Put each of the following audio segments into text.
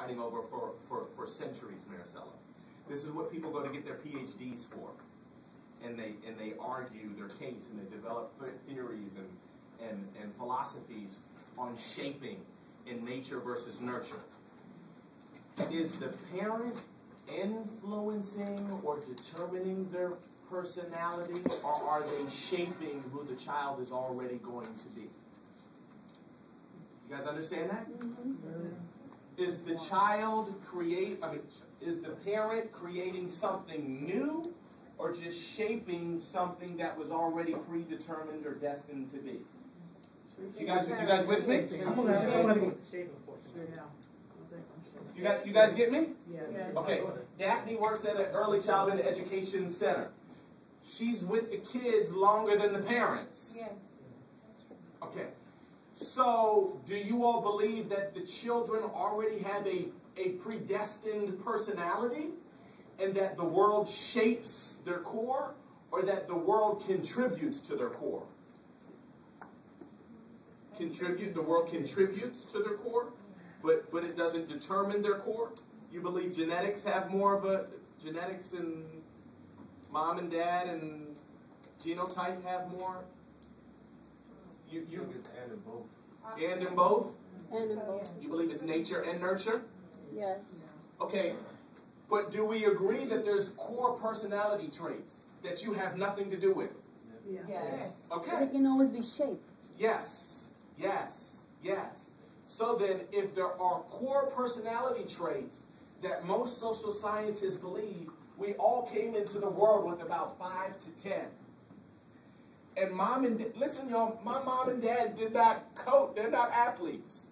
fighting over for centuries, Maricela. This is what people go to get their PhDs for. And they argue their case, and they develop theories and philosophies on shaping in nature versus nurture. Is the parent influencing or determining their personality, or are they shaping who the child is already going to be? You guys understand that? Is the child is the parent creating something new, or just shaping something that was already predetermined or destined to be? You guys with me? You guys get me? Okay. Daphne works at an early childhood education center. She's with the kids longer than the parents. Okay. So, do you all believe that the children already have a predestined personality, and that the world shapes their core, or that the world contributes to their core? The world contributes to their core, but it doesn't determine their core? You believe genetics have more of genetics and mom and dad and genotype have more? And in both. And in both? And in both. You believe it's nature and nurture? Yes. Okay, but do we agree that there's core personality traits that you have nothing to do with? Yes. Okay. They can always be shaped. Yes. So then, if there are core personality traits that most social scientists believe, we all came into the world with about 5 to 10. And listen, y'all, my mom and dad did not coach. They're not athletes.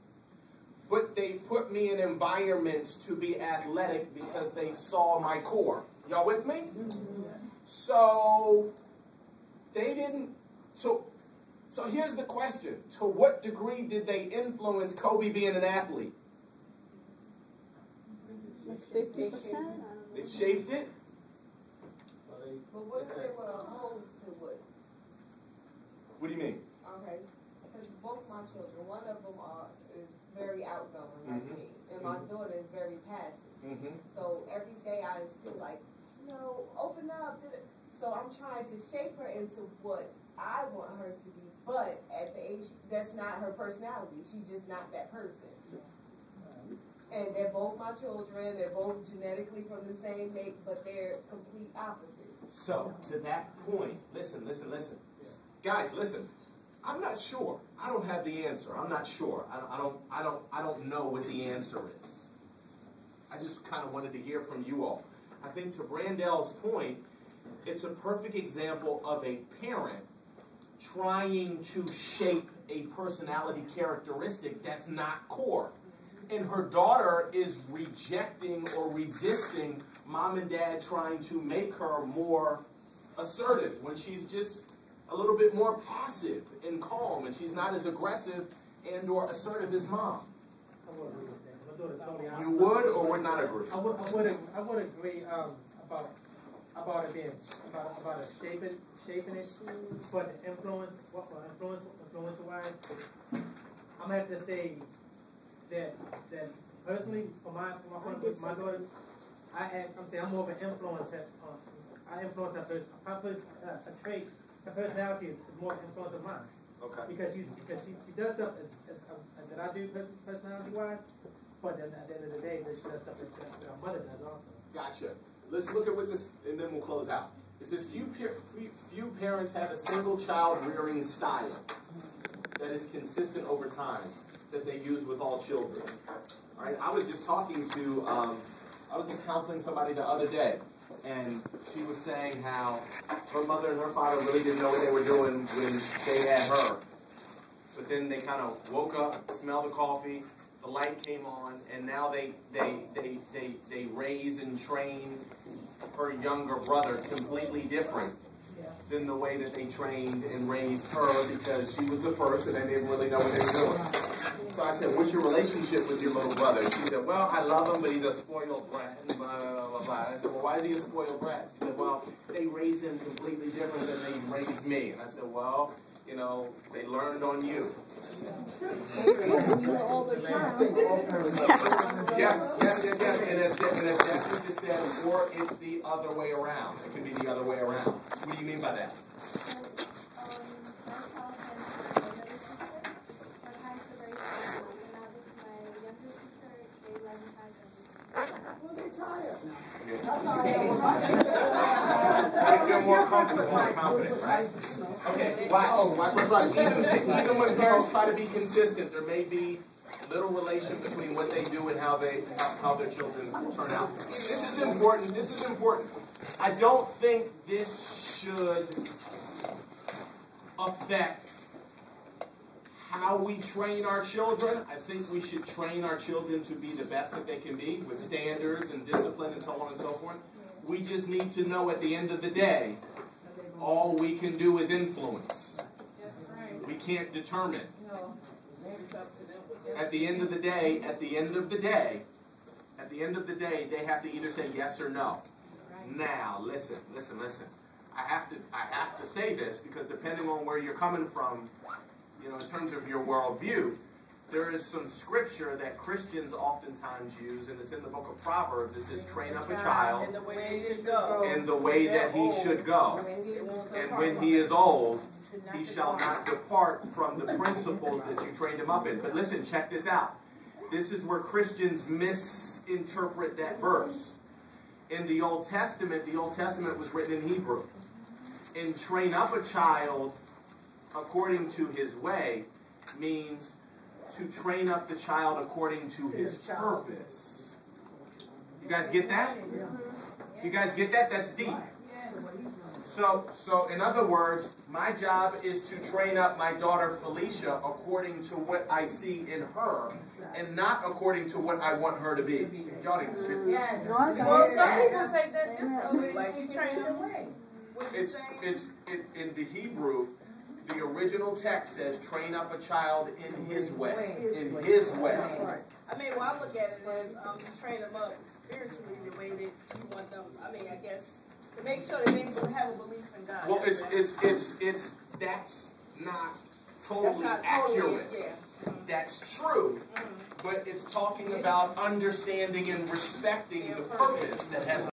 But they put me in environments to be athletic because they saw my core. Y'all with me? So they didn't. So here's the question. To what degree did they influence Kobe being an athlete? 50%? They shaped it? But what if they were opposed to what? What do you mean? Okay, because both my children, one of them is very outgoing like me, and my daughter is very passive. So every day I is still like, open up. So I'm trying to shape her into what I want her to be, but at the age, that's not her personality. She's just not that person. And they're both my children. They're both genetically from the same mate, but they're complete opposites. So to that point, listen. Guys, listen. I'm not sure. I don't have the answer. I'm not sure. I don't know what the answer is. I just kind of wanted to hear from you all. I think to Brandell's point, it's a perfect example of a parent trying to shape a personality characteristic that's not core. And her daughter is rejecting or resisting mom and dad trying to make her more assertive when she's just a little bit more passive and calm, and she's not as aggressive and or assertive as mom. I would agree with that. You would or would not agree? I would agree about it being about it shaping it, but the influence wise, I'm gonna have to say that personally for my daughter, I'm more of an influencer. I influence her person. A trait, her personality is more influence of mine. Okay. Because she does stuff that I do personality wise, but then at the end of the day, she does stuff that her mother does also. Gotcha. Let's look at what this, and then we'll close out. It says few parents have a single child rearing style that is consistent over time that they use with all children. All right. I was just counseling somebody the other day, and she was saying how her mother and her father really didn't know what they were doing when they had her. But then they kind of woke up, smelled the coffee, the light came on, and now they raise and train her younger brother completely different than the way that they trained and raised her because she was the first and they didn't really know what they were doing. So I said, what's your relationship with your little brother? She said, well, I love him, but he's a spoiled brat. And blah, blah, blah, blah. I said, well, why is he a spoiled brat? She said, well, they raised him completely different than they raised me. And I said, well, they learned on you. All the time. Yes. And as Jessica just said, or it's the other way around. It can be the other way around. What do you mean by that? I feel more comfortable, more confident, right? Okay, watch. Even when parents try to be consistent, there may be little relation between what they do and how their children turn out. This is important. I don't think this should affect how we train our children. I think we should train our children to be the best that they can be with standards and discipline and so on and so forth. We just need to know at the end of the day, all we can do is influence. We can't determine. At the end of the day, they have to either say yes or no. Now, listen. I have to say this because depending on where you're coming from, in terms of your worldview, there is some scripture that Christians oftentimes use, and it's in the book of Proverbs. It says, train up a child in the way he should go. In the way that he should go. And when he is old, he shall not depart from the principles that you trained him up in. But listen, check this out. This is where Christians misinterpret that verse. In the Old Testament was written in Hebrew. And train up a child according to his way means to train up the child according to his purpose. You guys get that? You guys get that? That's deep. So in other words, my job is to train up my daughter Felicia according to what I see in her, and not according to what I want her to be. Y'all didn't. Yes. Well, some people take that differently. Like you train them away. It's in the Hebrew. The original text says, train up a child in his way. In his way. I mean, well, I look at it as train them up spiritually the way that you want them. I mean, I guess to make sure that they will have a belief in God. Well, that's not totally accurate. That's true, but it's talking about understanding and respecting the purpose that has